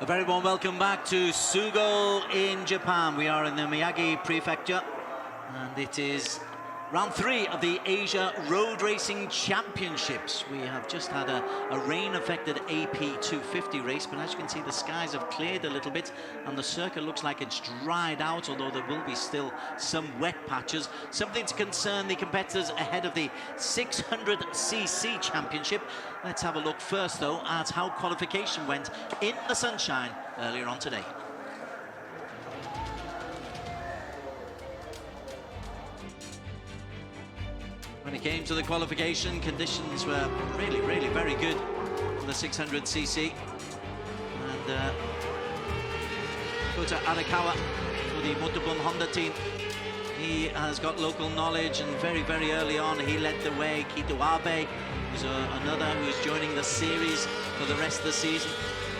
A very warm welcome back to Sugo in Japan. We are in the Miyagi Prefecture, and it is round 3 of the Asia Road Racing Championships. We have just had a rain-affected AP 250 race, but as you can see, the skies have cleared a little bit, and the circuit looks like it's dried out, although there will be still some wet patches. Something to concern the competitors ahead of the 600cc championship. Let's have a look first, though, at how qualification went in the sunshine earlier on today. When it came to the qualification, conditions were really very good for the 600cc. And Kota Arakawa for the Motobun Honda team. He has got local knowledge, and very early on he led the way. Kito Abe was another who's joining the series for the rest of the season.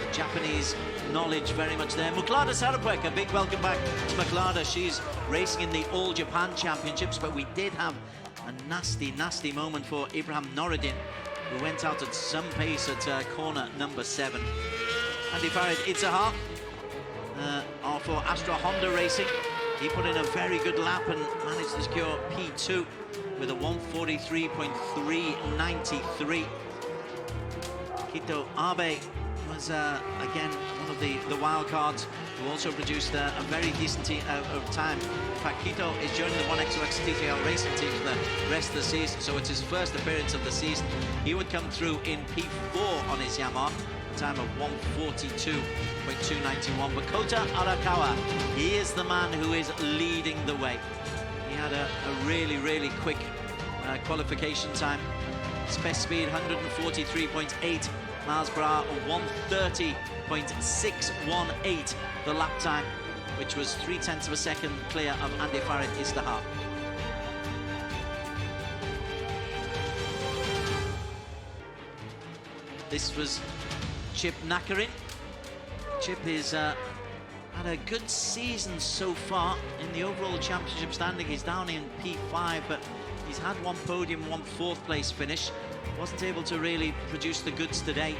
The Japanese knowledge very much there. Muklada Sarapwek, a big welcome back to Muklada. She's racing in the All Japan Championships, but we did have a nasty moment for Ibrahim Noureddin, who went out at some pace at corner number 7. Andy Farid Itzaha for Astra Honda Racing. He put in a very good lap and managed to secure P2 with a 1:43.393. Kito Abe was again one of the wild cards, who also produced a very decent time. In fact, Kito is joining the 1XOX TTL racing team for the rest of the season, so it's his first appearance of the season. He would come through in P4 on his Yamaha, a time of 1:42.291. But Kota Arakawa, he is the man who is leading the way. He had a really quick qualification time. Best speed 143.8 miles per hour, 130.618 the lap time, which was 0.3 of a second clear of Andy Farid Istihar. This was Chip Nakarin. Chip is had a good season so far in the overall championship standing. He's down in P5, but he's had one podium, one 4th place finish. Wasn't able to really produce the goods today.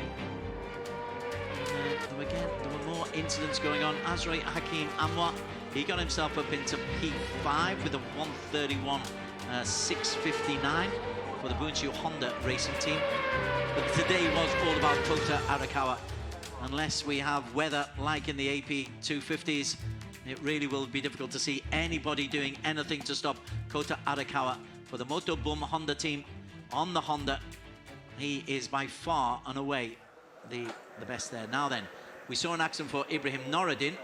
There were more incidents going on. Azrai Hakim Anwar, he got himself up into P5 with a 1:31.659 for the Bunchu Honda racing team. But today was all about Kota Arakawa. Unless we have weather like in the AP 250s, it really will be difficult to see anybody doing anything to stop Kota Arakawa for the Motobun Honda team on the Honda. He is by far and away the best there. Now then, we saw an accident for Ibrahim Noureddin.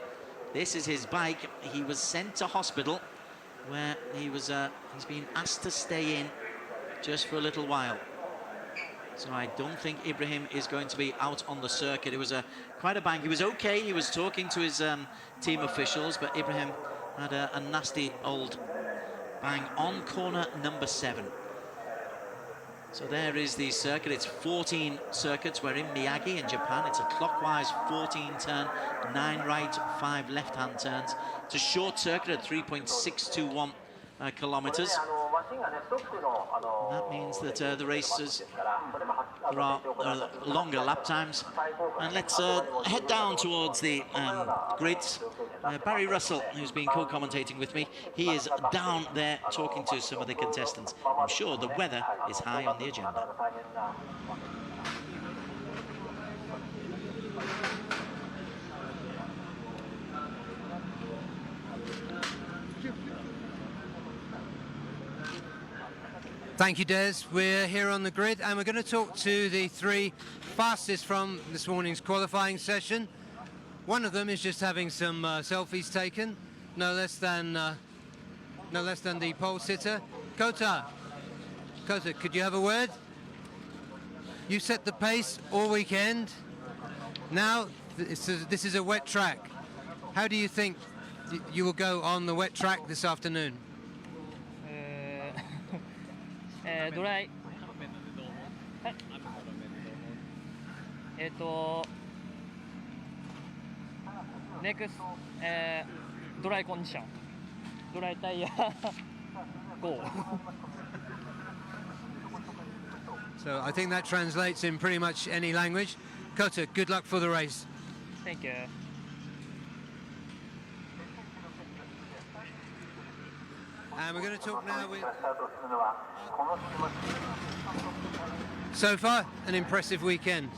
This is his bike. He was sent to hospital, where he's been asked to stay in just for a little while. So I don't think Ibrahim is going to be out on the circuit. It was quite a bang. He was okay. He was talking to his team officials, but Ibrahim had a nasty old bang on corner number 7. So there is the circuit. It's 14 circuits. We're in Miyagi in Japan. It's a clockwise 14 turn, 9 right, 5 left-hand turns. It's a short circuit at 3.621 kilometers. That means that the races, there are longer lap times. And let's head down towards the grids. Barry Russell, who's been co-commentating with me, he is down there talking to some of the contestants. I'm sure the weather is high on the agenda. Thank you, Des. We're here on the grid, and we're going to talk to the 3 fastest from this morning's qualifying session. One of them is just having some selfies taken, no less than the pole sitter. Kota, could you have a word? You set the pace all weekend. Now this is a wet track. How do you think you will go on the wet track this afternoon? ドライ、はい、ネクスドライコンディション、ドライタイヤGO. So I think that translates in pretty much any language. Kota, good luck for the race. Thank you. And we're going to talk now with... So far, an impressive weekend.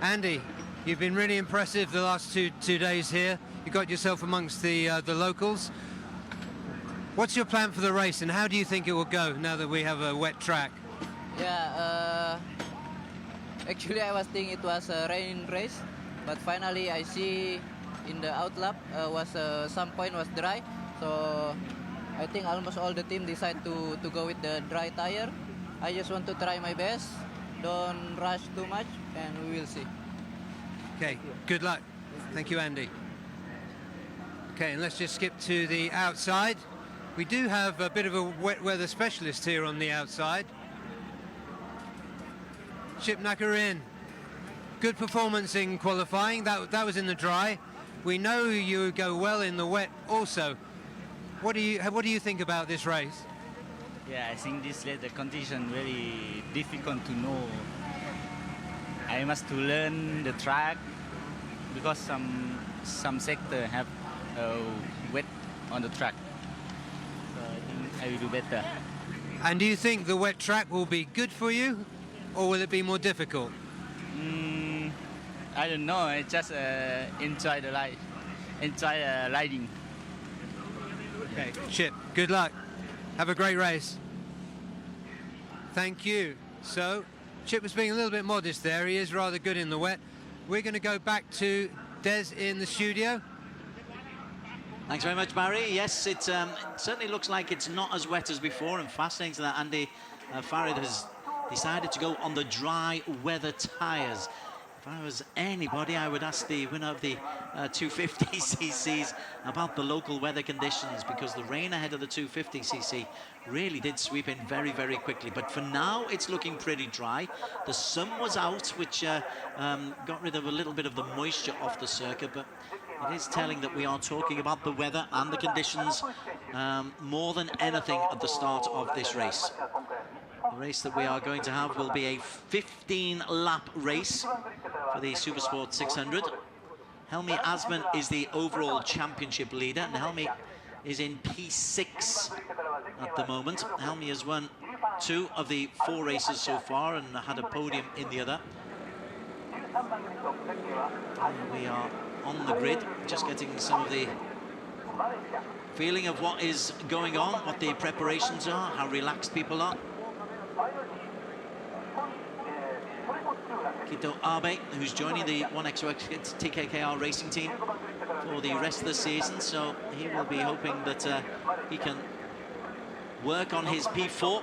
Andy, you've been really impressive the last two days here. You got yourself amongst the locals. What's your plan for the race, and how do you think it will go now that we have a wet track? Yeah, actually I was thinking it was a rain race, but finally I see in the outlap some point was dry, so I think almost all the team decide to go with the dry tire. I just want to try my best, don't rush too much, and we will see. Okay, good luck. Thank you, Andy. Okay, and let's just skip to the outside. We do have a bit of a wet weather specialist here on the outside. Chip Nakarin, good performance in qualifying. That was in the dry. We know you go well in the wet also. What do you think about this race? Yeah, I think this the condition very difficult to know. I must to learn the track because some sector have wet on the track. So I think I will do better. And do you think the wet track will be good for you, or will it be more difficult? I don't know. I just enjoy the ride, enjoy riding. Okay, Chip, good luck. Have a great race. Thank you. So, Chip was being a little bit modest there. He is rather good in the wet. We're going to go back to Des in the studio. Thanks very much, Barry. Yes, it certainly looks like it's not as wet as before, and fascinating that Andy Farid has decided to go on the dry weather tyres. If I was anybody, I would ask the winner of the 250ccs about the local weather conditions, because the rain ahead of the 250cc really did sweep in very, very quickly. But for now, it's looking pretty dry. The sun was out, which got rid of a little bit of the moisture off the circuit, but it is telling that we are talking about the weather and the conditions more than anything at the start of this race. The race that we are going to have will be a 15-lap race for the Supersport 600. Helmi Asman is the overall championship leader, and Helmi is in P6 at the moment. Helmi has won 2 of the 4 races so far and had a podium in the other. And we are on the grid, just getting some of the feeling of what is going on, what the preparations are, how relaxed people are. Kito Abe, who's joining the 1XOX TKKR racing team for the rest of the season, so he will be hoping that he can work on his P4,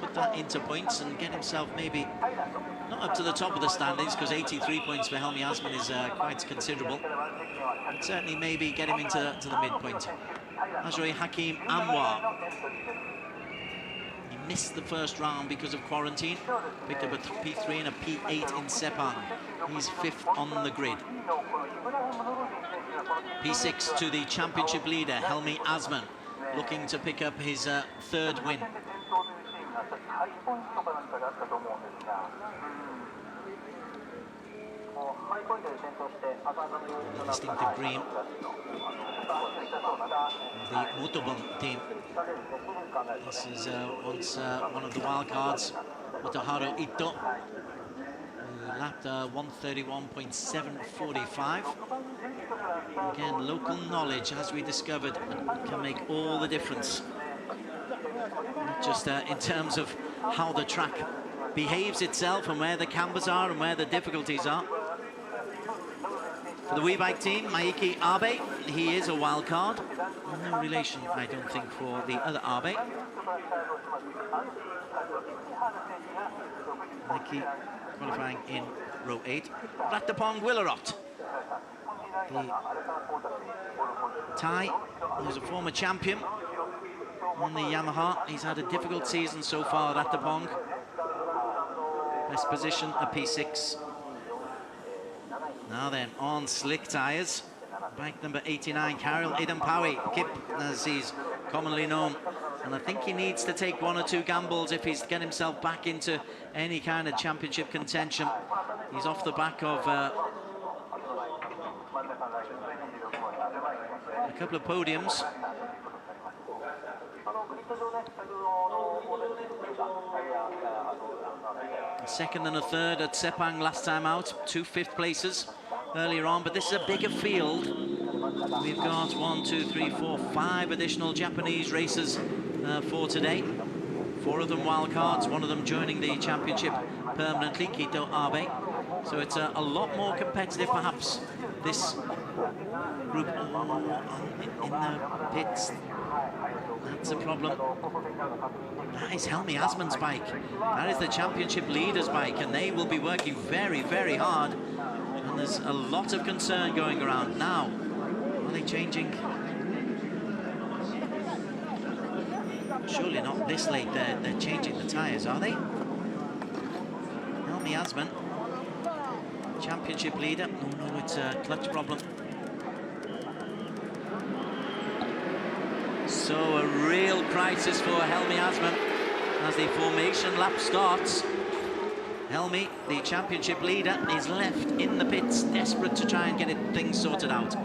put that into points and get himself maybe not up to the top of the standings, because 83 points for Helmi Asman is quite considerable, but certainly maybe get him into the midpoint. Ajay Hakim Anwar, he missed the first round because of quarantine, picked up a P3 and a P8 in Sepang. He's 5th on the grid. P6 to the championship leader, Helmi Asman, looking to pick up his 3rd win. The distinctive green, the Motobon team. This is once one of the wild cards, Motoharu Ito, who lapped 131.745. Again, local knowledge, as we discovered, can make all the difference. Not just in terms of how the track behaves itself and where the cambers are and where the difficulties are. For the WeBike team, Maiki Abe, he is a wild card. No relation, I don't think, for the other Abe. Maiki qualifying in row 8. Ratapong Willerot, the Thai, who's a former champion on the Yamaha. He's had a difficult season so far, Ratapong. Best position, a P6. Now then, on slick tyres, bike number 89, Karel Idampawi, Kip, as he's commonly known, And I think he needs to take one or two gambles if he's to get himself back into any kind of championship contention. He's off the back of a couple of podiums. A second and a third at Sepang last time out, 2 fifth places earlier on, but this is a bigger field. We've got 1, 2, 3, 4, 5 additional Japanese racers for today. 4 of them wild cards, 1 of them joining the championship permanently, Kito Abe. So it's a lot more competitive, perhaps, this group in the pits. That's a problem. That is Helmi Asman's bike. That is the championship leader's bike, and they will be working very, very hard. And there's a lot of concern going around now. Are they changing? Surely not this late. They're changing the tyres, are they? Helmi Asman, championship leader. Oh no, it's a clutch problem. So a real crisis for Helmi Asman as the formation lap starts. Helmi, the championship leader, is left in the pits, desperate to try and get things sorted out.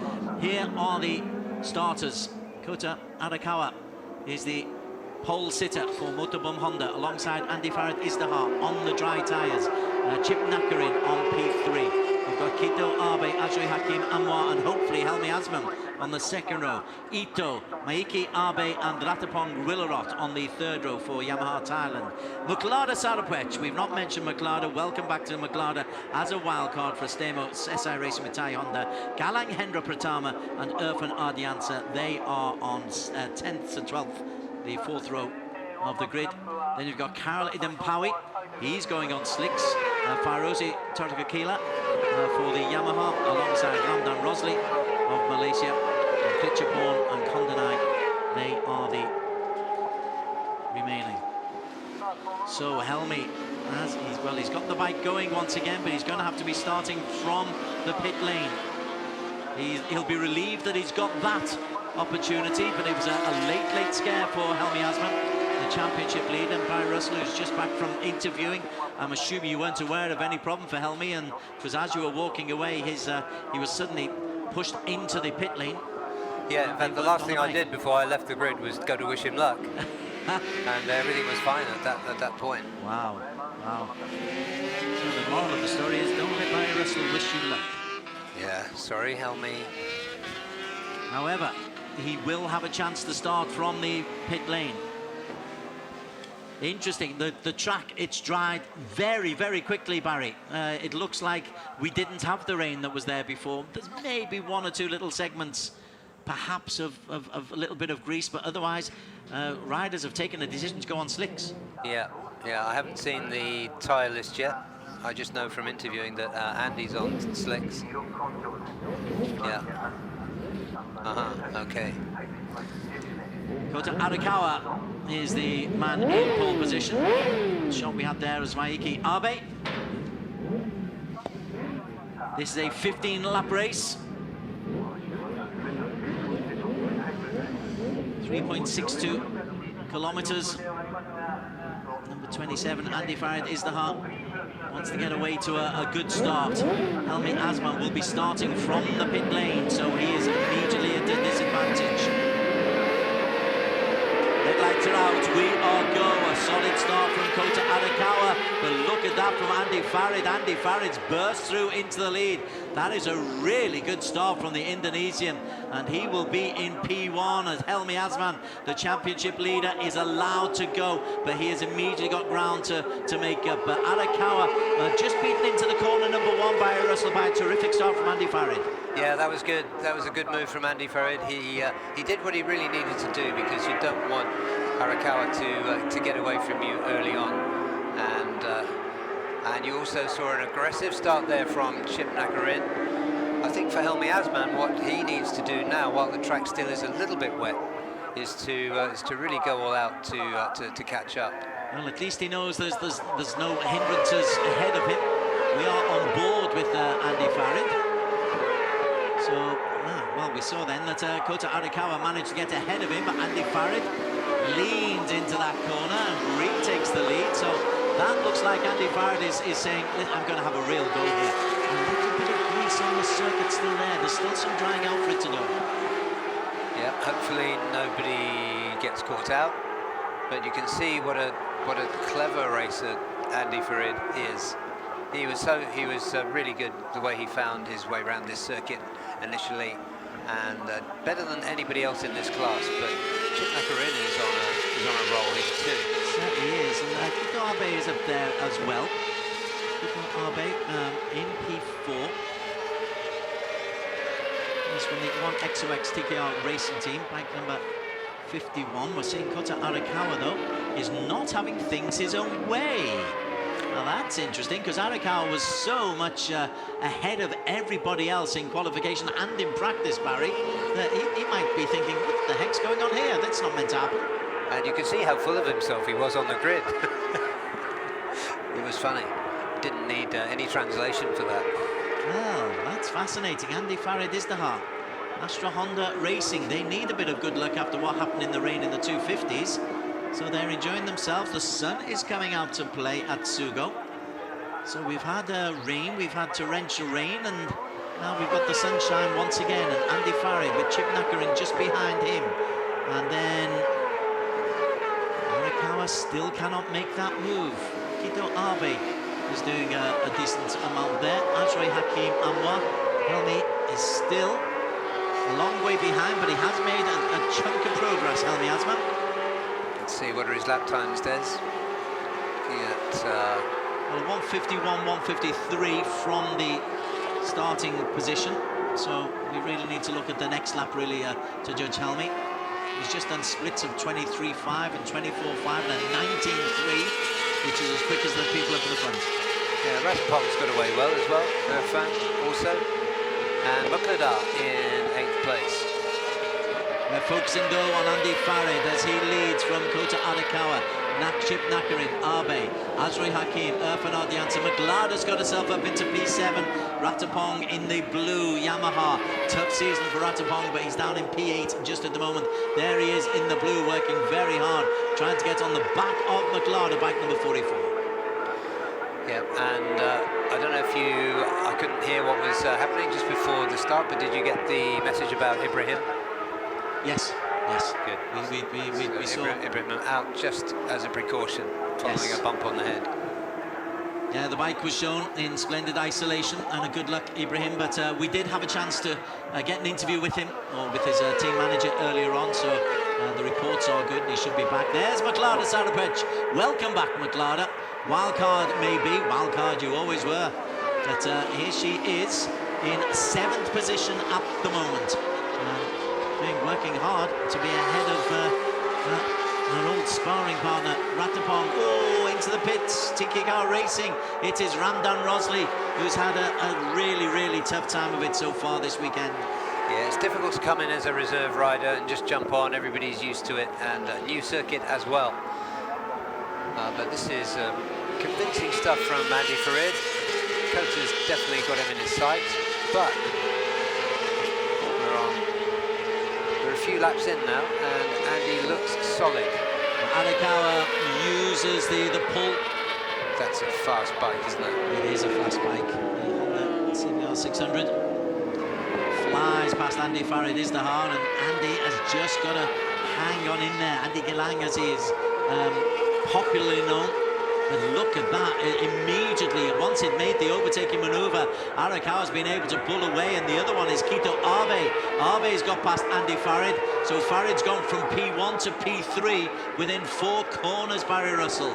Here are the starters. Kota Arakawa is the pole sitter for Motorbom Honda, alongside Andy Farad Izdahar on the dry tyres. Chip Nakarin on P3. We've got Kito Abe, Ajay Hakim Anwar, and hopefully Helmi Asman on the second row. Ito, Maiki Abe, and Ratapong Willarot on the third row for Yamaha Thailand. Muklada Sarapwech, we've not mentioned Muklada. Welcome back to Muklada as a wildcard for Stemo SI Racing with Thai Honda. Galang Hendra Pratama and Irfan Ardiansa, they are on 10th and 12th, the fourth row of the grid. Then you've got Karel Idampawi, he's going on slicks. Fairozi Tortukakila for the Yamaha, alongside Ramdan Rosli of Malaysia. And Fitchaporn and Kondanai, they are the remaining. So Helmi, he's got the bike going once again, but he's going to have to be starting from the pit lane. He'll be relieved that he's got that opportunity, but it was a late scare for Helmi Asman, the championship leader. And Barry Russell, who's just back from interviewing. I'm assuming you weren't aware of any problem for Helmi, and because as you were walking away, he was suddenly pushed into the pit lane. Yeah, in fact, the last thing I did before I left the grid was go to wish him luck. And everything was fine at that point. Wow. So the moral of the story is, don't let Barry Russell wish you luck. Yeah, sorry, Helmi. However, he will have a chance to start from the pit lane. Interesting, the track, it's dried very, very quickly, Barry. It looks like we didn't have the rain that was there before. There's maybe 1 or 2 little segments, perhaps, of a little bit of grease, but otherwise, riders have taken a decision to go on slicks. Yeah, I haven't seen the tyre list yet. I just know from interviewing that Andy's on slicks. Yeah. Okay. Kota Arakawa is the man in pole position. The shot we had there was Maiki Abe. This is a 15-lap race. 3.62 kilometers. Number 27, Andy Farid Izdahar, wants to get away to a good start. Helmi Asman will be starting from the pit lane, so he is immediately at a disadvantage. Headlights are out, we are go. A solid start from Kota Arakawa, but look at that from Andy Farid. Andy Farid's burst through into the lead. That is a really good start from the Indonesian, and he will be in P1 as Helmi Asman, the championship leader, is allowed to go, but he has immediately got ground to make up. But Arakawa just beaten into the corner number 1 by Russell by a terrific start from Andy Farid. Yeah, that was good. That was a good move from Andy Farid. He did what he really needed to do, because you don't want Arakawa to get away from you early on. And you also saw an aggressive start there from Chip Nakarin. I think for Helmi Asman, what he needs to do now, while the track still is a little bit wet, is to really go all out to catch up. Well, at least he knows there's no hindrances ahead of him. We are on board with Andy Farid. So, well, we saw then that Kota Arakawa managed to get ahead of him, but Andy Farid leans into that corner and retakes the lead. So that looks like Andy Farrad is saying, I'm going to have a real go here. A little bit of grease on the circuit still there. There's still some drying out for it to do. Yeah, hopefully nobody gets caught out. But you can see what a clever racer Andy Farrad is. He was really good the way he found his way around this circuit initially, and better than anybody else in this class. But Chip Nakarin is on a roll here too. Certainly is, and Kiko Abe is up there as well. Kiko Abe in P4. He's from the 1XOX TKR racing team, bike number 51. We're seeing Kota Arakawa, though, is not having things his own way. Now that's interesting, because Arakawa was so much ahead of everybody else in qualification and in practice, Barry, that he might be thinking, what the heck's going on here? That's not meant to happen. And you can see how full of himself he was on the grid. It was funny. Didn't need any translation for that. Well, that's fascinating. Andy Farrad is the heart. Astra Honda Racing, they need a bit of good luck after what happened in the rain in the 250s. So they're enjoying themselves. The sun is coming out to play at Sugo. So we've had rain, we've had torrential rain, and now we've got the sunshine once again. And Andy Farrad with Chip Nakarin just behind him. And then Arakawa still cannot make that move. Kito Abe is doing a decent amount there. Ajray Hakim Anwar, Helmi is still a long way behind, but he has made a chunk of progress, Helmi Asman. Let's see, what are his lap times, Des? Looking at... Well, 151, 153 from the starting position. So we really need to look at the next lap, really, to judge Helmi. He's just done splits of 23.5 and 24.5 and 19.3, which is as quick as the people up in the front. Yeah, Ratapong's got away well as well, Irfan also. And Mukladar in 8th place. We're focusing though on Andy Farrad as he leads from Kota Arakawa, Chip Nakarin, Abe, Azri Hakim, Irfan Ardiansa. McLeod's got herself up into P7. Ratapong in the blue Yamaha. Tough season for Ratapong, but he's down in P8 just at the moment. There he is in the blue, working very hard, trying to get on the back of McLeod, bike number 44. Yeah, and I don't know if I couldn't hear what was happening just before the start, but did you get the message about Ibrahim? Yes, yes. Good. We saw Ibrahim out just as a precaution, following a bump on the head. Yeah, the bike was shown in splendid isolation, and a good luck, Ibrahim, but we did have a chance to get an interview with him, or with his team manager earlier on, so the reports are good, and he should be back. There's McLeod Sarapech. Welcome back, McLeod. Wildcard maybe, wildcard you always were, but here she is in 7th position at the moment. Working hard to be ahead of her old sparring partner, Ratapong. Oh, into the pits, TKR Racing. It is Ramdan Rosley, who's had a really, really tough time of it so far this weekend. Yeah, it's difficult to come in as a reserve rider and just jump on. Everybody's used to it, and a new circuit as well. But this is convincing stuff from Andy Farrad. Kota's definitely got him in his sights, but we're a few laps in now, and Andy looks solid. Arakawa uses the pull. That's a fast bike, isn't it? It is a fast bike. The Honda FIM ARRC 600 flies past Andy Farrad, is the heart, and Andy has just got to hang on in there. Andy Gilang, as he is popularly known. But look at that, immediately, once it made the overtaking manoeuvre, Arakawa's been able to pull away, and the other one is Kito Abe. Abe's got past Andy Farrad, so Farrad's gone from P1 to P3 within 4 corners, Barry Russell.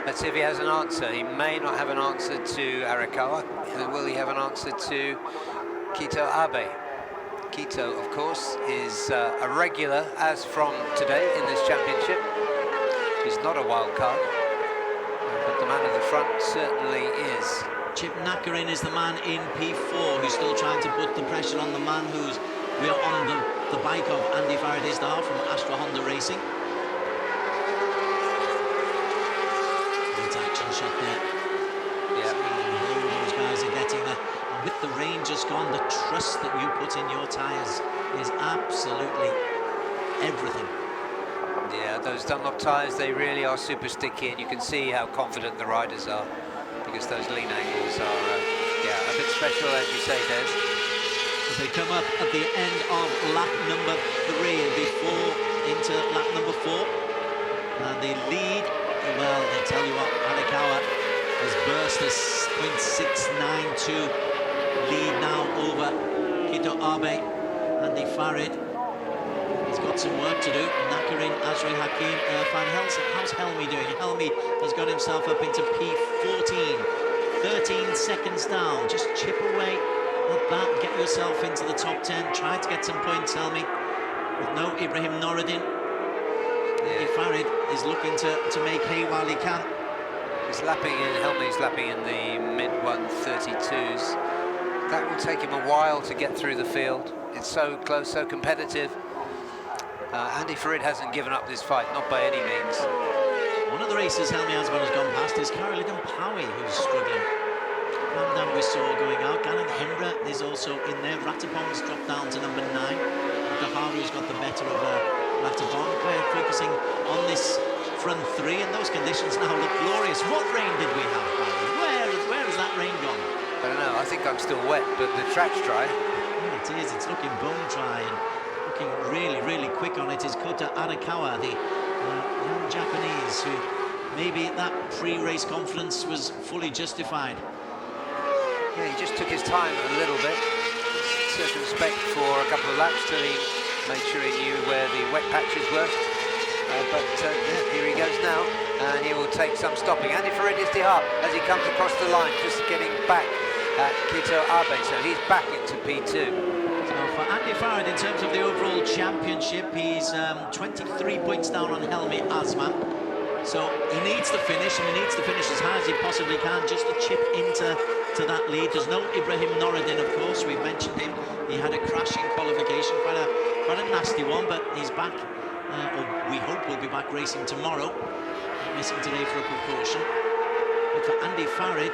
Let's see if he has an answer. He may not have an answer to Arakawa. Will he have an answer to Kito Abe? Kito, of course, is a regular as from today in this championship. He's not a wild card. But the man at the front certainly is. Chip Nakarin is the man in P4 who's still trying to put the pressure on the man who's on the bike of Andy Farrad Isdar from Astra Honda Racing. Great action shot there. Yeah. Those guys are getting there. And with the rain just gone, the trust that you put in your tyres is absolutely everything. Yeah, those Dunlop tyres, they really are super sticky, and you can see how confident the riders are, because those lean angles are, yeah, a bit special, as you say, Des. As they come up at the end of lap number 3 and before into lap number 4. And the lead, well, they tell you what, Arakawa has burst a .692 lead now over Kito Abe. Andy Farid has got some work to do. Nakarin, Azri Hakim, Irfan Helms. How's Helmi doing? Helmi has got himself up into P14. 13 seconds down. Just chip away at that. Get yourself into the top 10. Try to get some points, Helmi. With no Ibrahim Noruddin. Andy Farid is looking to make hay while he can. He's lapping in, Helmi's lapping in the mid-132s. That will take him a while to get through the field. It's so close, so competitive. Andy Farid hasn't given up this fight, not by any means. One of the races Helmi Asman has gone past is Caroline Powie, who's struggling. Ramdan we saw going out. Galan Hembra is also in there. Ratapong's dropped down to number 9. Daharu's got the better of Ratapong. We're focusing on this front 3, and those conditions now look glorious. What rain did we have, Barry? Where has that rain gone? I don't know, I think I'm still wet, but the track's dry. Yeah, it is, it's looking bone dry, and looking really, really quick on it is Kota Arakawa, the young Japanese, who maybe that pre-race confidence was fully justified. Yeah, he just took his time a little bit, circumspect for a couple of laps till he made sure he knew where the wet patches were. But here he goes now, and he will take some stopping. Andy Farid is up as he comes across the line, just getting back at Kito Abe, so he's back into P2. So for Andy Farid, in terms of the overall championship, he's 23 points down on Helmi Asman. So he needs to finish, and he needs to finish as high as he possibly can, just to chip into that lead. There's no Ibrahim Noruddin, of course. We've mentioned him. He had a crash in qualification, quite a nasty one, but he's back. Or we hope will be back racing tomorrow. Missing today for a precaution. But for Andy Farid,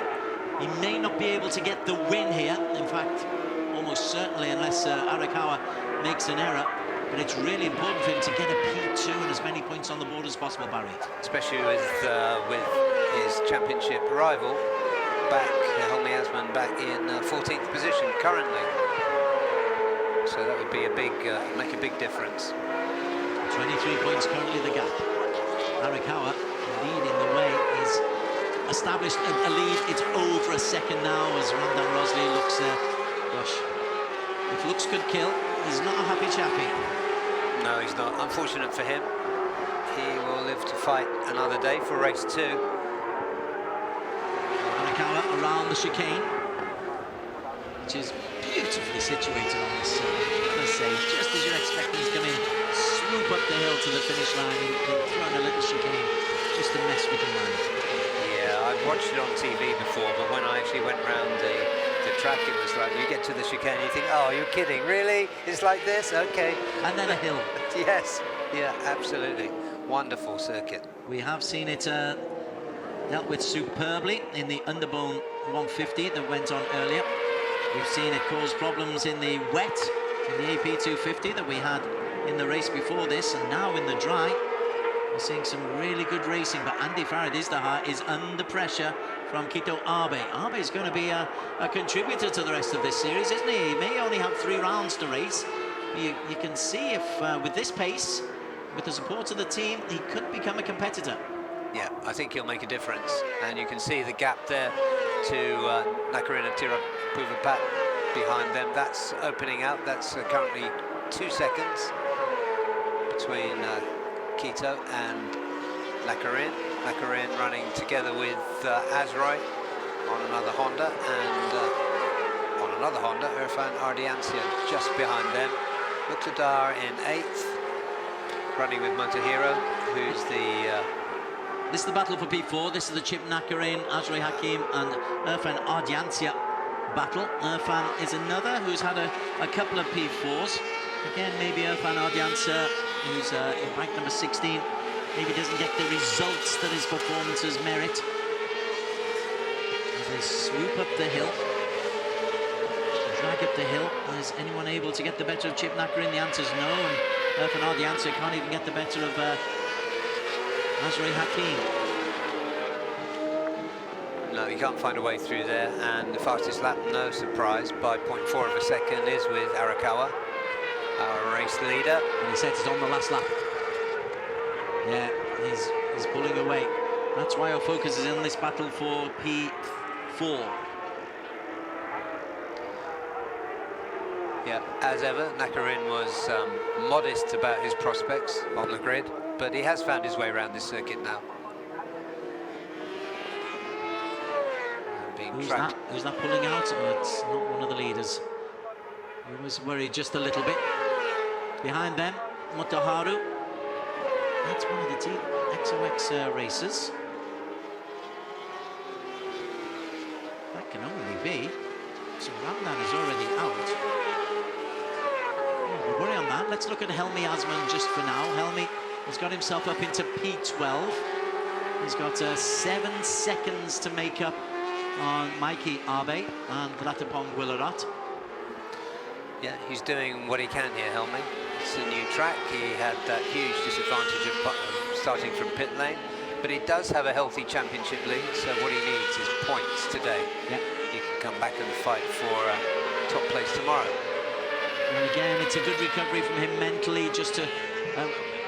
he may not be able to get the win here. In fact, almost certainly, unless Arakawa makes an error. But it's really important for him to get a P2 and as many points on the board as possible, Barry. Especially with his championship rival back, Helmi Asman back in 14th position currently. So that would be a big, make a big difference. 23 points currently the gap. Arakawa leading the way is established a lead. It's over a second now as Ramdan Rosley looks, gosh, if looks could kill, he's not a happy chappy. No, he's not. Unfortunate for him. He will live to fight another day for race 2. Arakawa around the chicane, which is beautifully situated on this side. Let's say, just as you're expecting he's come in, swoop up the hill to the finish line and throw in a little chicane just to mess with the mind. Yeah, I've watched it on TV before, but when I actually went round the track, it was like, you get to the chicane, you think, oh, you're kidding, really? It's like this? Okay. And then a hill. Yes, yeah, absolutely. Wonderful circuit. We have seen it dealt with superbly in the Underbone 150 that went on earlier. We've seen it cause problems in the wet, in the AP 250 that we had in the race before this, and now in the dry. We're seeing some really good racing, but Andy Farid is under pressure from Kito Abe. Abe is going to be a contributor to the rest of this series, isn't he? He may only have 3 rounds to race. You can see if, with this pace, with the support of the team, he could become a competitor. Yeah, I think he'll make a difference. And you can see the gap there to Nakarin and Tirapuvapat behind them. That's opening out. That's currently 2 seconds between Kito and Nakarin. Nakarin running together with Azrai on another Honda, and on another Honda, Irfan Ardiancia just behind them. Muqtadar in 8th, running with Motohiro, who's the... This is the battle for P4. This is the Chip Nakarin, Azrai Hakim and Irfan Ardiancia battle. Irfan is another who's had a couple of P4s. Again, maybe Irfan Ardiancia, who's in rank number 16, maybe doesn't get the results that his performances merit. As they swoop up the hill, drag up the hill, is anyone able to get the better of Chip Nakarin? The answer is no, and Irfan Ardiancia can't even get the better of Azrael Hakim. No, you can't find a way through there, and the fastest lap, no surprise, by 0.4 of a second is with Arakawa, our race leader. And he said it's on the last lap. Yeah, he's pulling away. That's why our focus is in this battle for P4. Yeah, as ever, Nakarin was modest about his prospects on the grid, but he has found his way around this circuit now. Who's that? Who's that pulling out? Oh, it's not one of the leaders. He was worried just a little bit. Behind them, Motoharu. That's one of the XOX racers. That can only be. So Ramdan is already out. Oh, we'll worry on that. Let's look at Helmi Asman just for now. Helmi has got himself up into P12. He's got 7 seconds to make up on Mikey Abe and Ratapong Willarat. Yeah, he's doing what he can here, Helmi. It's a new track. He had that huge disadvantage of starting from pit lane, but he does have a healthy championship lead, so what he needs is points today. Yeah. He can come back and fight for top place tomorrow. And again, it's a good recovery from him mentally, just to,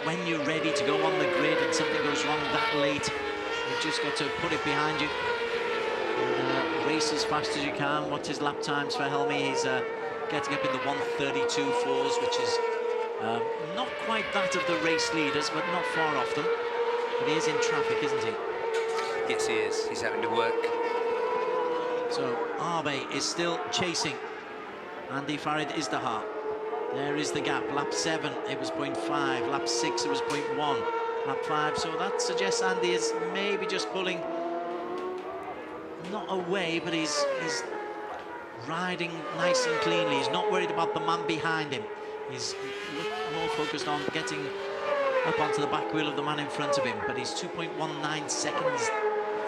when you're ready to go on the grid and something goes wrong that late, you've just got to put it behind you. Race as fast as you can. What's his lap times for Helmi? He's getting up in the 1:32.4s, which is not quite that of the race leaders, but not far off them. But he is in traffic, isn't he? Yes, he is. He's having to work. So Abe is still chasing Andy Farid Izdahar. There is the gap. Lap 7, it was 0.5. Lap 6, it was 0.1. Lap 5, so that suggests Andy is maybe just pulling not away, but he's riding nice and cleanly. He's not worried about the man behind him. He's more focused on getting up onto the back wheel of the man in front of him, but he's 2.19 seconds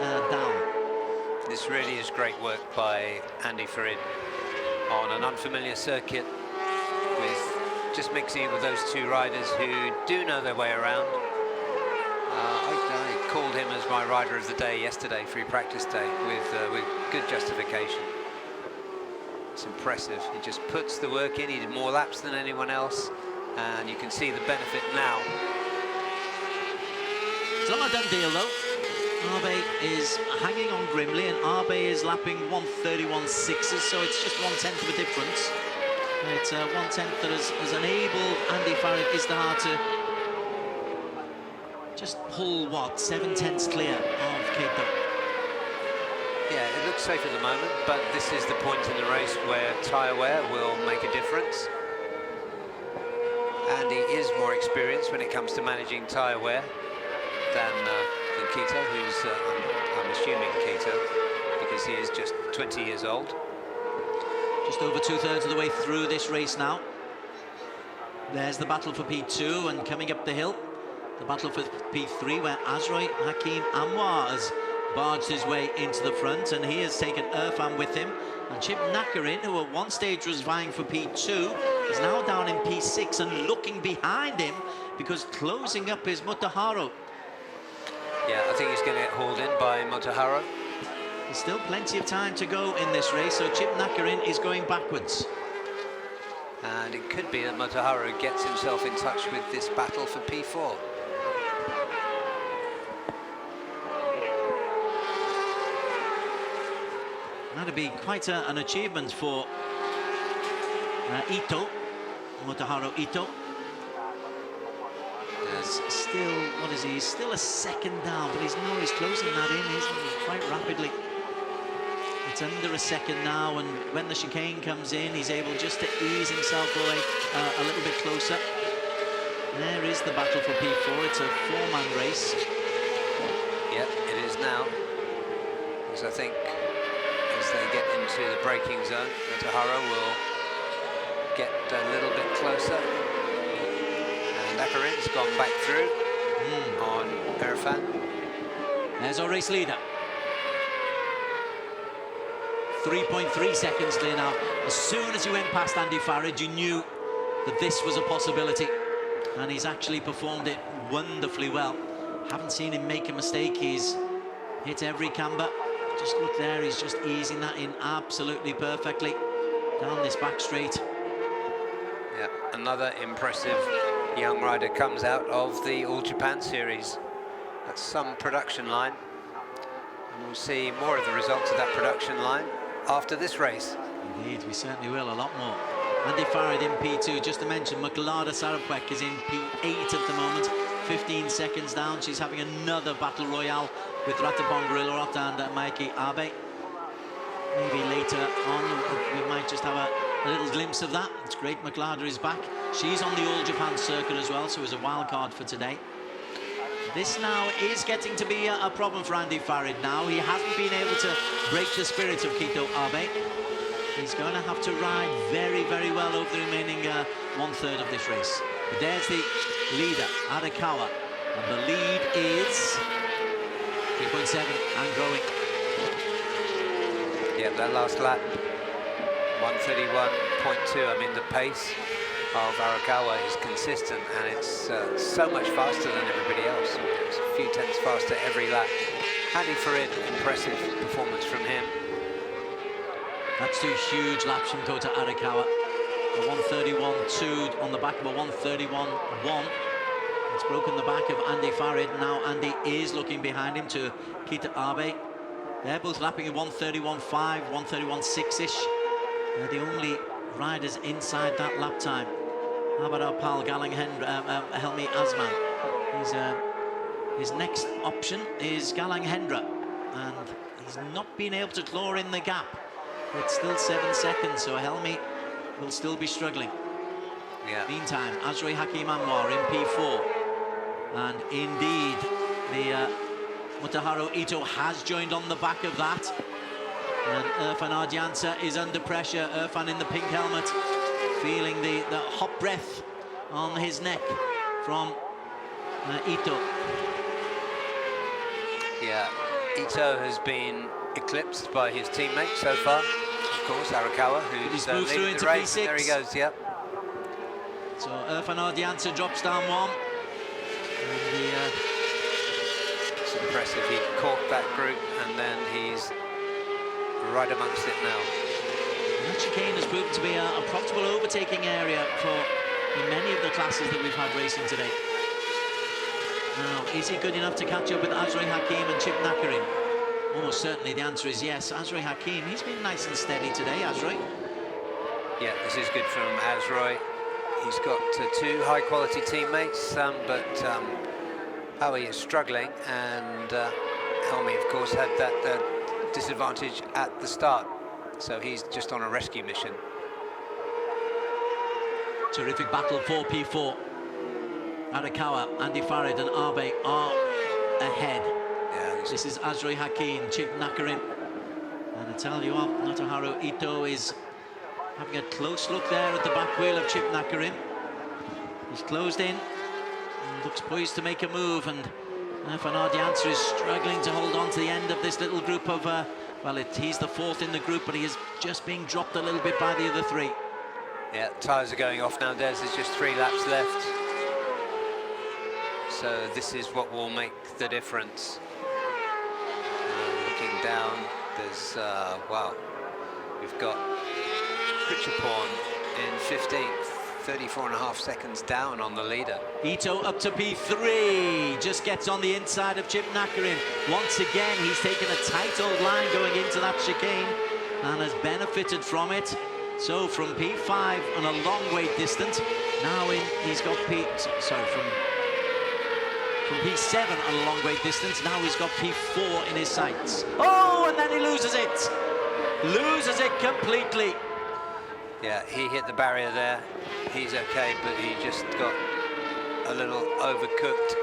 down. This really is great work by Andy Farid on an unfamiliar circuit, with just mixing it with those two riders who do know their way around. I called him as my rider of the day yesterday, free practice day, with good justification. It's impressive. He just puts the work in. He did more laps than anyone else, and you can see the benefit now. It's not a done deal though. Abe is hanging on grimly, and Abe is lapping 1:31.6s, so it's just 1/10 of a difference. It's 1/10 that has enabled Andy Farid Izdahar to just pull, what, 7/10 clear of Keito. Yeah, it looks safe at the moment, but this is the point in the race where tyre wear will make a difference. Andy is more experienced when it comes to managing tyre wear than Keito, who's, I'm assuming Keito, because he is just 20 years old. Just over 2/3 of the way through this race now. There's the battle for P2, and coming up the hill, the battle for P3, where Azrael Hakim Anwar has barged his way into the front, and he has taken Irfan with him. And Chip Nakarin, who at one stage was vying for P2, is now down in P6 and looking behind him, because closing up is Motoharu. Yeah, I think he's going to get hauled in by Motoharu. There's still plenty of time to go in this race, so Chip Nakarin is going backwards. And it could be that Motoharu gets himself in touch with this battle for P4. That'd be quite an achievement for Ito, Motoharu Ito. There's still, what is he? He's still a second down, but he's closing that in, isn't he? Quite rapidly. It's under a second now, and when the chicane comes in, he's able just to ease himself away a little bit closer. There is the battle for P4. It's a 4-man race. Yep, it is now. Because I think as they get into the braking zone, Motoharu will get a little bit closer. And Nakarin's gone back through on Irfan. There's our race leader. 3.3 seconds clear now. As soon as you went past Andy Farid, you knew that this was a possibility, and he's actually performed it wonderfully well. Haven't seen him make a mistake. He's hit every camber. Just look there, he's just easing that in absolutely perfectly down this back straight. Yeah, another impressive young rider comes out of the All Japan Series. That's some production line. And we'll see more of the results of that production line after this race. Indeed, we certainly will, a lot more. Andy Farid in P2, just to mention, Maklada Sarapwek is in P8 at the moment, 15 seconds down. She's having another battle royale with Ratapong Gorillarot and Maiki Abe. Maybe later on, we might just have a little glimpse of that. It's great, Maklada is back. She's on the All Japan circuit as well, so it's a wild card for today. This now is getting to be a problem for Andy Farid now. He hasn't been able to break the spirit of Kito Abe. He's going to have to ride very, very well over the remaining one-third of this race. But there's the leader, Arakawa, and the lead is 3.7 and growing. Yeah, that last lap, 131.2. I mean, the pace of Arakawa is consistent, and it's so much faster than everybody else. It's a few tenths faster every lap. Andy Farid, impressive performance from him. That's two huge laps from Kota Arakawa. A 131.2 on the back of a 131.1. It's broken the back of Andy Farid. Now Andy is looking behind him to Kita Abe. They're both lapping at 131.5, 131.6-ish. They're the only riders inside that lap time. How about our pal Helmi Asman? His next option is Galang Hendra, and he's not been able to claw in the gap. It's still 7 seconds, so Helmi will still be struggling. Yeah. Meantime, Azri Hakim Anwar in P4. And indeed, the Mutaharu Ito has joined on the back of that. And Irfan Ardiansa is under pressure. Irfan in the pink helmet, feeling the hot breath on his neck from Ito. Yeah, Ito has been eclipsed by his teammate so far. Of course, Arakawa, who's moved through leading into the race. P6. There he goes, yep. So Irfan Ardiansa drops down one. And It's impressive. He caught that group, and then he's right amongst it now. that chicane has proven to be a profitable overtaking area for many of the classes that we've had racing today. Now, is he good enough to catch up with Azri Hakim and Chip Nakarin? Almost certainly the answer is yes. Azri Hakim, he's been nice and steady today, Azri. Yeah, this is good from Azroy. He's got two high-quality teammates, but Howie is struggling, and Helmi, of course, had that disadvantage at the start, so he's just on a rescue mission. Terrific battle for P4. Arakawa, Andy Farid and Abe are ahead. Yeah, This is Azri Hakim, Chip Nakarin. And I tell you what, Notoharu Ito is having a close look there at the back wheel of Chip Nakarin. He's closed in and looks poised to make a move, and Fanardi Answer is struggling to hold on to the end of this little group of, he's the fourth in the group, but he is just being dropped a little bit by the other three. Yeah, tyres are going off now, Des. There's just 3 laps left. So this is what will make the difference. Looking down, there's, we've got Pritchapon in 15th, 34.5 seconds down on the leader. Ito up to P3, just gets on the inside of Chip Nakarin. Once again, he's taken a tight old line going into that chicane and has benefited from it. So from P5 and a long wait distance, now he's got from P7 and a long wait distance, now he's got P4 in his sights. Oh, and then he loses it. Loses it completely. Yeah, he hit the barrier there. He's okay, but he just got a little overcooked.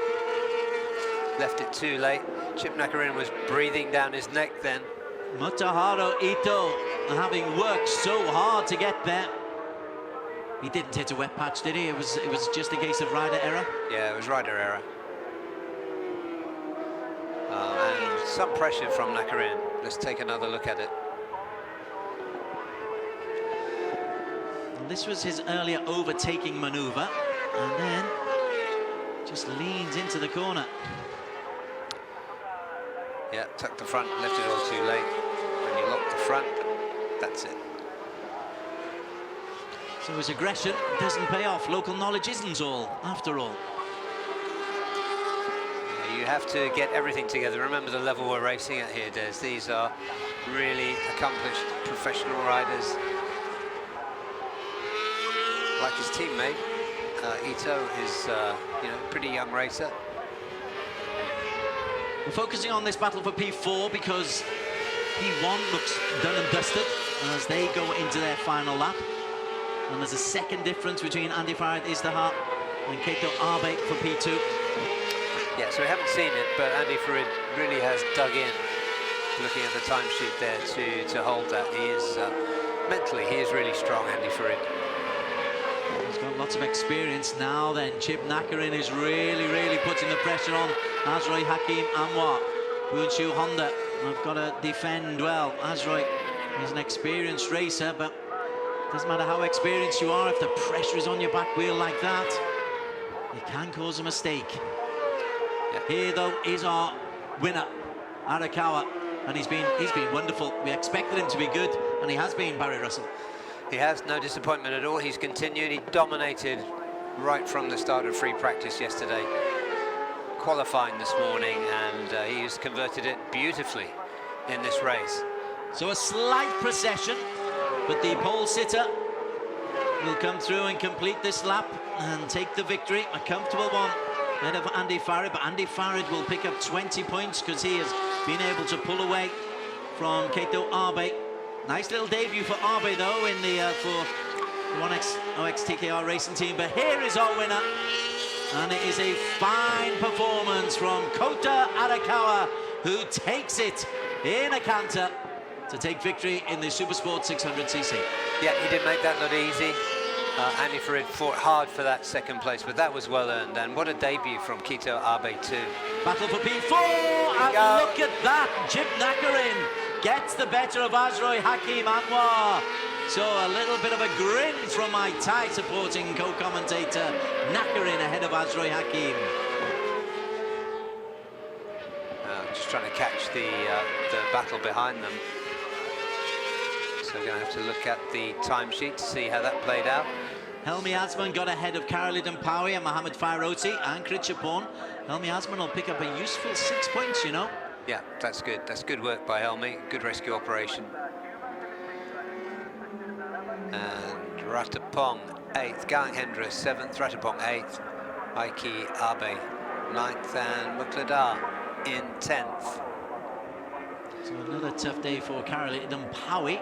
Left it too late. Chip Nakarin was breathing down his neck then. Mutaharu Ito, having worked so hard to get there. He didn't hit a wet patch, did he? It was just a case of rider error. Yeah, it was rider error. And some pressure from Nakarin. Let's take another look at it. And this was his earlier overtaking maneuver, and then just leans into the corner. Yeah, tucked the front, left it all too late. When you lock the front, that's it. So his aggression doesn't pay off. Local knowledge isn't all, after all. You have to get everything together. Remember the level we're racing at here, Des. These are really accomplished professional riders. Like his teammate, Ito is, you know, a pretty young racer. We're focusing on this battle for P4 because P1 looks done and dusted as they go into their final lap. And there's a second difference between Andy Farid Izdihar and Keito Abe for P2. Yeah, so we haven't seen it, but Andy Farid really has dug in, looking at the timesheet there to hold that. He is, mentally, he is really strong, Andy Farid. He's got lots of experience now then. Chip Nakarin is really putting the pressure on Azroy Hakim Anwar. Bunshu Honda have got to defend well. Azroy is an experienced racer, but doesn't matter how experienced you are, if the pressure is on your back wheel like that, it can cause a mistake. Yeah. Here though is our winner, Arakawa, and he's been wonderful. We expected him to be good, and he has been, Barry Russell. He has no disappointment at all. He's continued. He dominated right from the start of free practice yesterday, qualifying this morning, and he has converted it beautifully in this race. So a slight procession, but the pole sitter will come through and complete this lap and take the victory, a comfortable one ahead of Andy Farid, but Andy Farid will pick up 20 points because he has been able to pull away from Keito Abe. Nice little debut for Abe though in the for the 1X OX Racing Team, but here is our winner, and it is a fine performance from Kota Arakawa, who takes it in a canter to take victory in the Supersport 600cc. Yeah, he did make that not easy. Andy Farid fought hard for that second place, but that was well earned, and what a debut from Keito Abe too. Battle for P4, and look at that, Chip Nakarin gets the better of Azroy Hakim Anwar. So a little bit of a grin from my Thai supporting co-commentator Nakarin ahead of Azroy Hakim. Just trying to catch the battle behind them. So we're going to have to look at the timesheet to see how that played out. Helmi Azman got ahead of Karolidin Pawi and Mohamed Fairoti and Kritchapon. Helmi Azman will pick up a useful 6 points, you know. Yeah, that's good. That's good work by Helmi. Good rescue operation. And Ratapong 8th, Gang Hendra 7th, Ratapong 8th, Aiki Abe 9th, and Mukladar in 10th. So another tough day for Karolidin Pawi.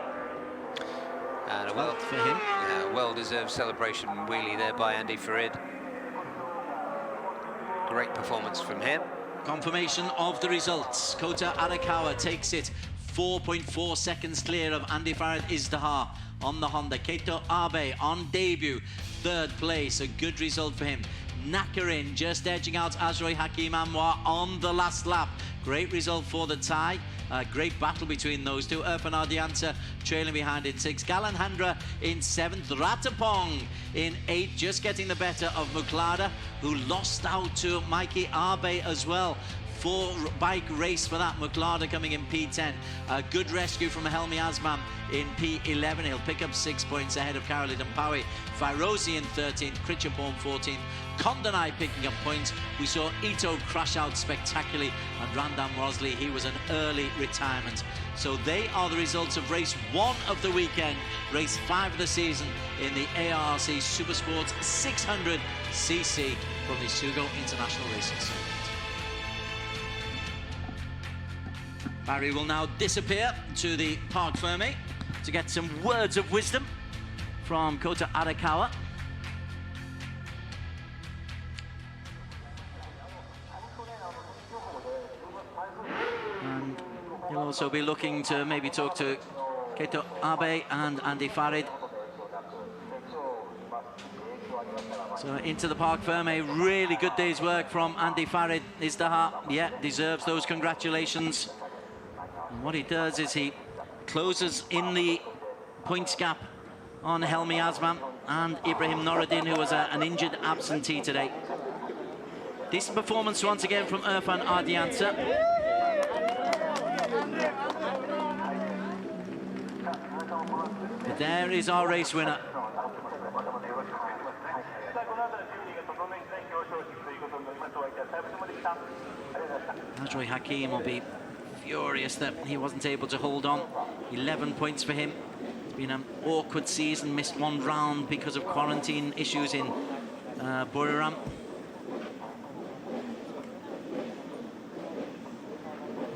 And a for him. Yeah, well-deserved celebration wheelie there by Andy Farid. Great performance from him. Confirmation of the results. Kota Arakawa takes it 4.4 seconds clear of Andy Farid Izdihar on the Honda. Keito Abe on debut, 3rd place, a good result for him. Nakarin just edging out Azroy Hakim Anwar on the last lap. Great result for the Thai. Great battle between those two. Irfan Ardianta trailing behind in 6th. Galanhandra in 7th. Ratapong in 8th, just getting the better of Muklada, who lost out to Mikey Abe as well. 4-bike race for that. Muklada coming in P10. A good rescue from Helmi Azman in P11. He'll pick up 6 points ahead of Karolidin Pawi. Fairozi in 13th. Kritchapon 14th. Kondanai picking up points. We saw Ito crash out spectacularly, and Randam Rosley, he was an early retirement. So they are the results of race 1 of the weekend, race 5 of the season in the ARC Supersport 600cc from the Sugo International Racing Circuit. Barry will now disappear to the Parc Fermé to get some words of wisdom from Kota Arakawa. And he'll also be looking to maybe talk to Keito Abe and Andy Farid. So into the Parc Fermé, really good day's work from Andy Farid Izdihar. Yeah, deserves those congratulations. And what he does is he closes in the points gap on Helmi Azman and Ibrahim Noruddin, who was an injured absentee today. Decent performance once again from Irfan Ardianta. But there is our race winner. Najroy Hakim will be furious that he wasn't able to hold on. 11 points for him. It's been an awkward season, missed one round because of quarantine issues in Buriram.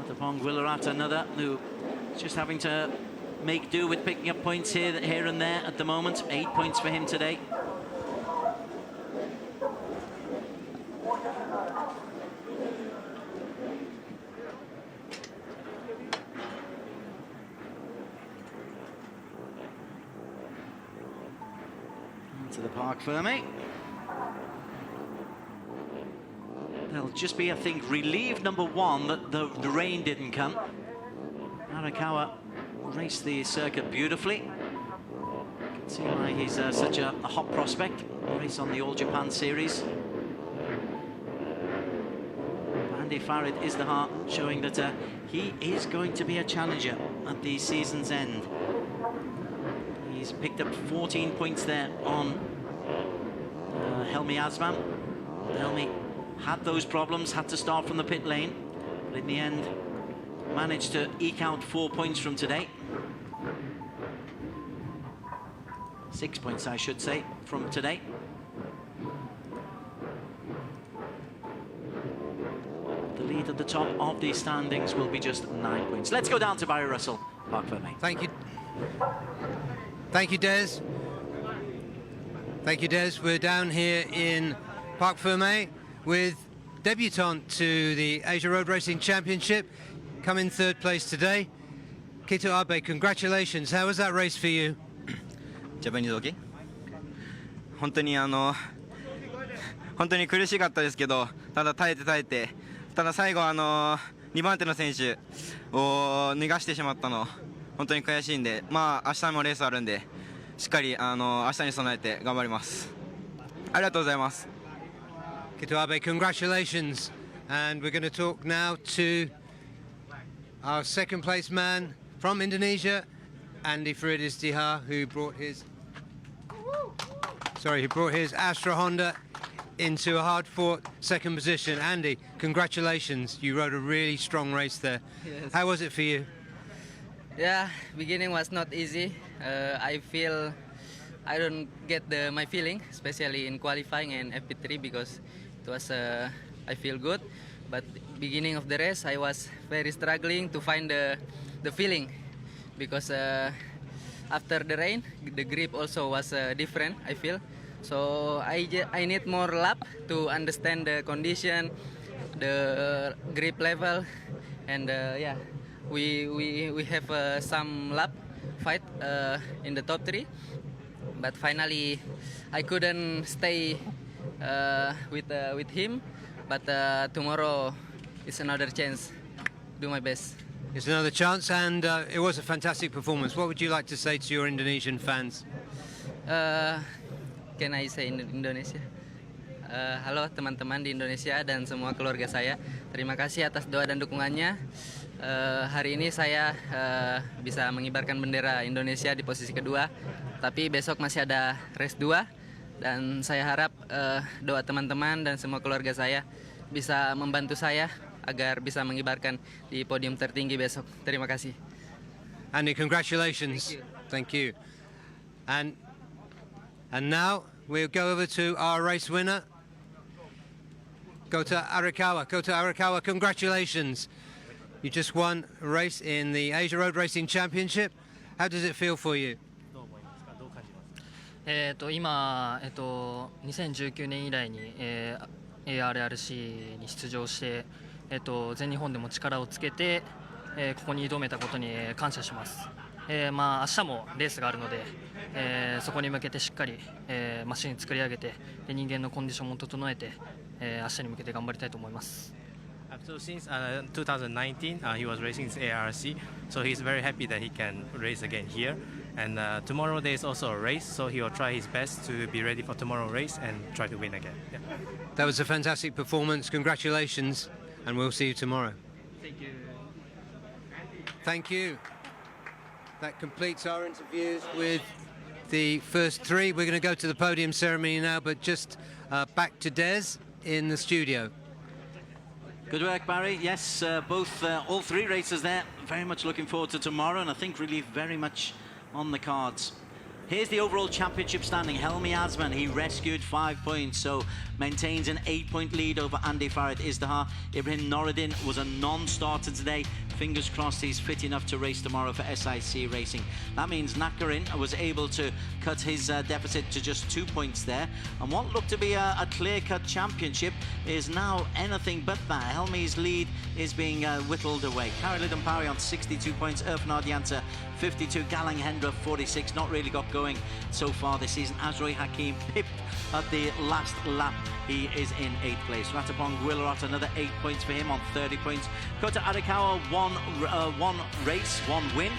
Matapong Guilarat, another who is just having to make do with picking up points here and there at the moment. 8 points for him today. To the Parc Ferme. They'll just be, I think, relieved, number one, that the rain didn't come. Arakawa raced the circuit beautifully. You can see why he's such a hot prospect. Race on the All Japan Series. Andy Farid is the heart, showing that he is going to be a challenger at the season's end. He's picked up 14 points there on Helmi Asman. Helmi had those problems, had to start from the pit lane, but in the end managed to eke out 4 points from today. 6 points, I should say, from today. The lead at the top of the standings will be just 9 points. Let's go down to Barry Russell, Parc Ferme. Thank you. Thank you, Des. Thank you, Des. We're down here in Parc Ferme with debutant to the Asia Road Racing Championship, come in third place today. Kito Abe, congratulations. How was that race for you? Japanese okay? 本当に苦しかったですけど、ただ耐えて、ただ最後2番手の選手を逃がしてしまったの本当に悔しいんで、まあ明日もレースあるんで、しっかり明日に備えて頑張ります。ありがとうございます。Kito Abe, congratulations. And we're going to talk now to our second place man from Indonesia, Andy Faridis-Dihar, who brought his Astra Honda into a hard-fought second position. Andy, congratulations. You rode a really strong race there. Yes. How was it for you? Yeah, beginning was not easy. I feel I don't get my feeling, especially in qualifying and FP3, because it was I feel good. But beginning of the race, I was very struggling to find the feeling, because after the rain, the grip also was different, I feel. So I need more lap to understand the condition, the grip level, and yeah, we have some lap fight in the top 3, but finally I couldn't stay with him. But tomorrow is another chance. Do my best. It's another chance, and it was a fantastic performance. What would you like to say to your Indonesian fans? Can I say in Indonesia? Halo teman-teman di Indonesia dan semua keluarga saya. Terima kasih atas doa dan dukungannya. Hari ini saya bisa mengibarkan bendera Indonesia di posisi kedua. Tapi besok masih ada race 2. Dan saya harap doa teman-teman dan semua keluarga saya bisa membantu saya agar bisa mengibarkan di podium tertinggi besok. Terima kasih. Andy, congratulations. Thank you. And now we'll go over to our race winner, Kota Arakawa. Kota Arakawa, congratulations. You just won a race in the Asia Road Racing Championship. How does it feel for you? 今、2019年以来に、ARRC に出場して、全日本でも力をつけて、ここに挑めたことに感謝します。まあ明日もレースがあるので、そこに向けてしっかり、マシン作り上げて、人間のコンディションも整えて、明日に向けて頑張りたいと思います。So since 2019, he was racing his ARC, so he's very happy that he can race again here. And tomorrow there is also a race, so he will try his best to be ready for tomorrow's race and try to win again. Yeah. That was a fantastic performance. Congratulations, and we'll see you tomorrow. Thank you. Thank you. that completes our interviews with the first three. We're going to go to the podium ceremony now, but just back to Des in the studio. Good work, Barry. Yes, all three racers there. Very much looking forward to tomorrow, and I think really very much on the cards. Here's the overall championship standing. Helmi Asman, he rescued 5 points, so maintains an 8-point lead over Andy Farid Izdihar. Ibrahim Noruddin was a non-starter today. Fingers crossed he's fit enough to race tomorrow for SIC Racing. That means Nakarin was able to cut his deficit to just 2 points there. And what looked to be a clear-cut championship is now anything but that. Helmi's lead is being whittled away. Karolidon Pari on 62 points, Irfan Ardianta 52, Galang Hendra 46. Not really got going so far this season. Azroy Hakim pipped at the last lap. He is in 8th place. Ratapong Guillerot, another 8 points for him on 30 points. Kota Arakawa, one race, one win.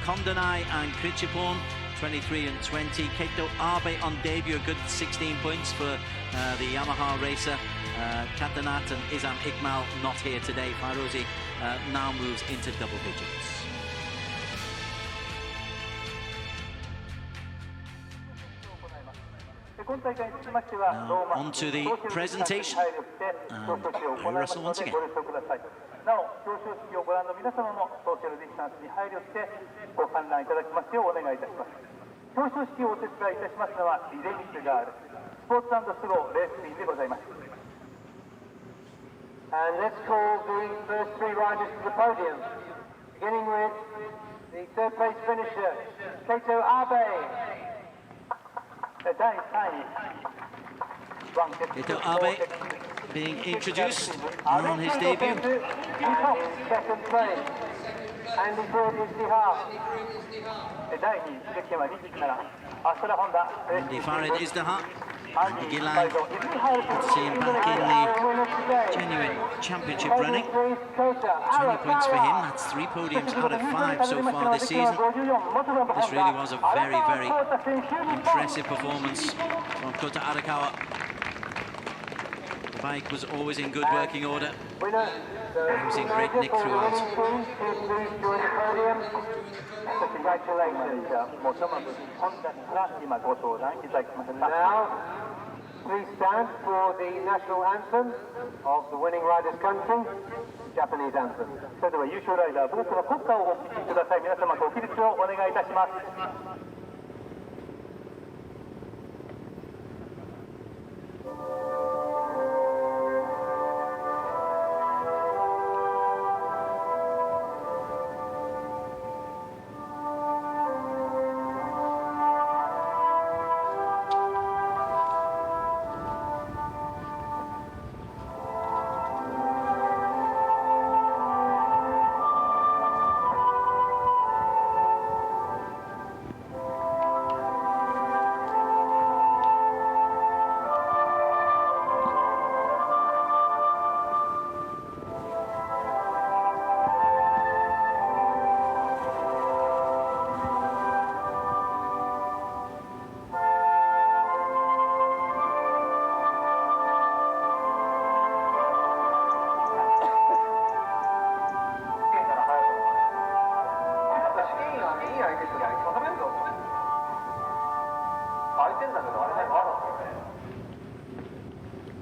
Kondanai and Krichipon, 23 and 20. Keito Abe on debut, a good 16 points for the Yamaha racer. Katanat and Izam Ikmal not here today. Fairozi now moves into double digits. Now on to the presentation. And Russell once again. なお、表彰式をご覧の皆様もソーシャルディスタンスに配慮してご観覧いただきますようお願いいたします。表彰式をお手伝いいたしますのはリレースガールスポーツ&スローレースインでございます。And let's call the first three riders to the podium, beginning with the third place finisher, Keito Abe. Keito Abe being introduced on his debut. Second place, Andy Farid Izdihar. Andy Farid Izdihar. Andy Gillan, let's see him back in the genuine championship running. 20 points for him, that's 3 podiums out of 5 so far this season. This really was a very, very impressive performance from Kota Arakawa. The bike was always in good working order. He was in great nick throughout. Congratulations. Now, please stand for the national anthem of the winning rider's country, Japanese anthem. それでは優勝ライダー、ブロックの国歌をお聴きください。皆様ご起立をお願いいたします。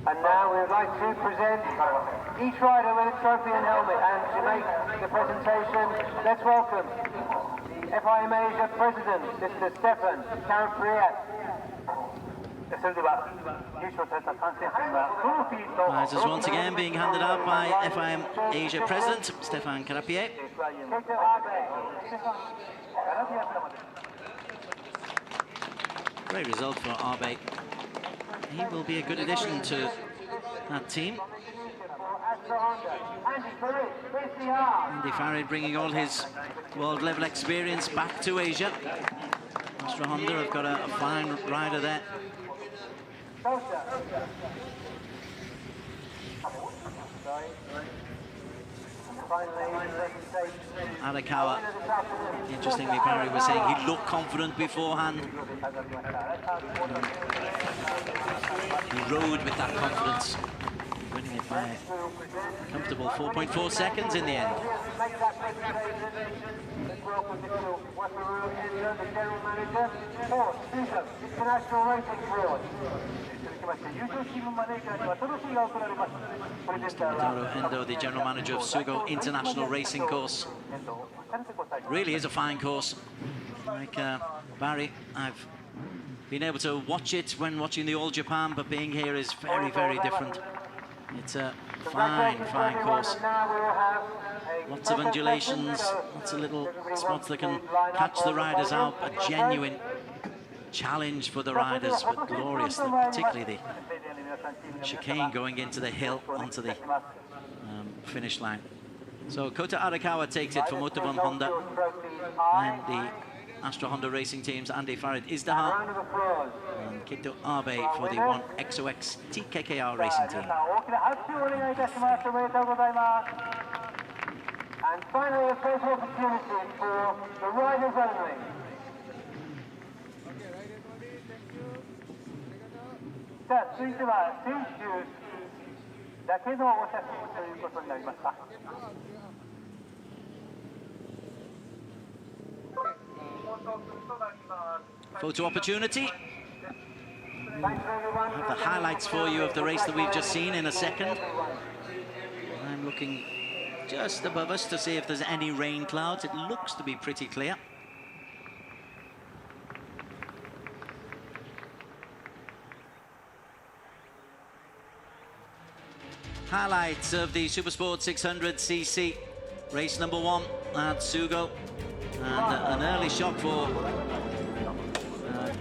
And now we would like to present each rider with a trophy and helmet, and to make the presentation, let's welcome the FIM Asia President, Mr. Stefan Karapriat. Prizes once again being handed out by FIM Asia President Stefan Karapiet. Great result for Abe. He will be a good addition to that team. Andy Farid bringing all his world-level experience back to Asia. Astra Honda have got a fine rider there. Arakawa, interestingly, Barry was saying he looked confident beforehand. He rode with that confidence, winning it by a comfortable 4.4 seconds in the end. welcome Mr. Wataru Endo, the General Manager for Sugo International Racing Board. Wataru Endo, the General Manager of Sugo International Racing Course. Really is a fine course. Like Barry, I've been able to watch it when watching the All Japan, but being here is very, very different. It's a fine, fine course. Lots of undulations, lots of little spots that can catch the riders out. A genuine challenge for the riders, but glorious, particularly the chicane going into the hill onto the finish line. So Kota Arakawa takes it for Motorbun Honda, and the Astra Honda Racing teams, Andy Farid Izdahar and Kito Abe for the 1XOX TKKR Racing team. And finally, a special opportunity for the riders only. Photo opportunity. I have the highlights for you of the race that we've just seen in a second. I'm looking just above us to see if there's any rain clouds. It looks to be pretty clear. Highlights of the Supersport 600cc race number 1 at Sugo, and an early shock for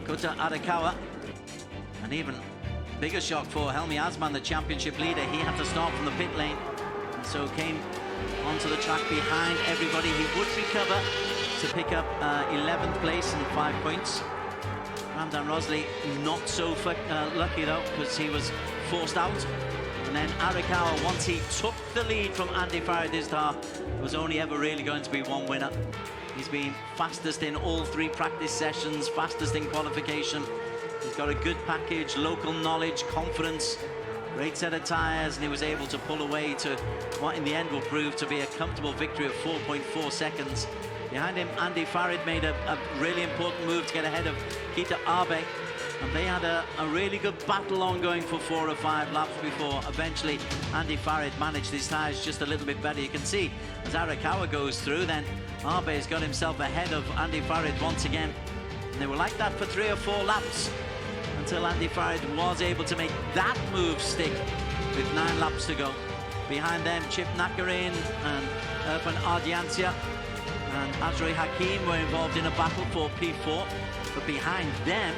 Kota Arakawa. An even bigger shock for Helmi Asman, the championship leader. He had to start from the pit lane, and so came onto the track behind everybody. He would recover to pick up 11th place and 5 points. Ramdan Rosley not so lucky though, because he was forced out. And then Arakawa, once he took the lead from Andy Farid Izdahar, was only ever really going to be one winner. He's been fastest in all 3 practice sessions, fastest in qualification. He's got a good package, local knowledge, confidence, great set of tyres, and he was able to pull away to what in the end will prove to be a comfortable victory of 4.4 seconds. Behind him, Andy Farid made a really important move to get ahead of Kita Abe. And they had a really good battle ongoing for 4 or 5 laps before eventually Andy Farid managed his tyres just a little bit better. You can see as Arakawa goes through, then Abe's got himself ahead of Andy Farid once again. And they were like that for 3 or 4 laps until Andy Farid was able to make that move stick with 9 laps to go. Behind them, Chip Nakarin and Irfan Ardiancia and Azroy Hakim were involved in a battle for P4. But behind them,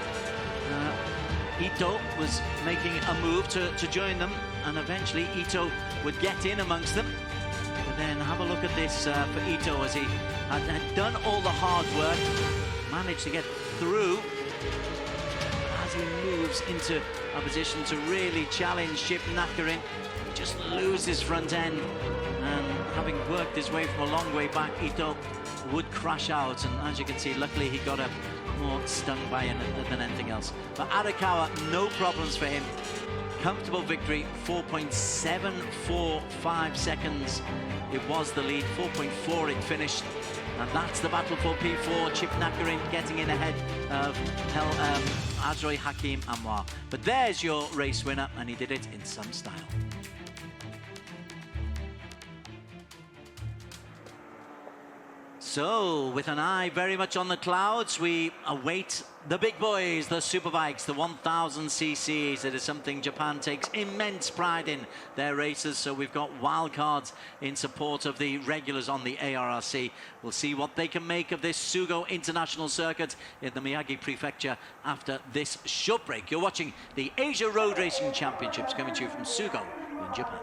Ito was making a move to join them, and eventually Ito would get in amongst them. But then have a look at this for Ito, as he had done all the hard work, managed to get through as he moves into a position to really challenge Chip Nakarin. Just lose his front end, and having worked his way from a long way back, Ito would crash out, and as you can see, luckily he got more stung by it than anything else. But Arakawa, no problems for him. Comfortable victory, 4.745 seconds. It was the lead, 4.4 it finished. And that's the battle for P4. Chip Nakarin getting in ahead of Azroy Hakim Anwar. But there's your race winner, and he did it in some style. So, with an eye very much on the clouds, we await the big boys, the superbikes, the 1000 cc's. It is something Japan takes immense pride in their races, so we've got wildcards in support of the regulars on the ARRC. We'll see what they can make of this Sugo International Circuit in the Miyagi Prefecture after this short break. You're watching the Asia Road Racing Championships coming to you from Sugo in Japan.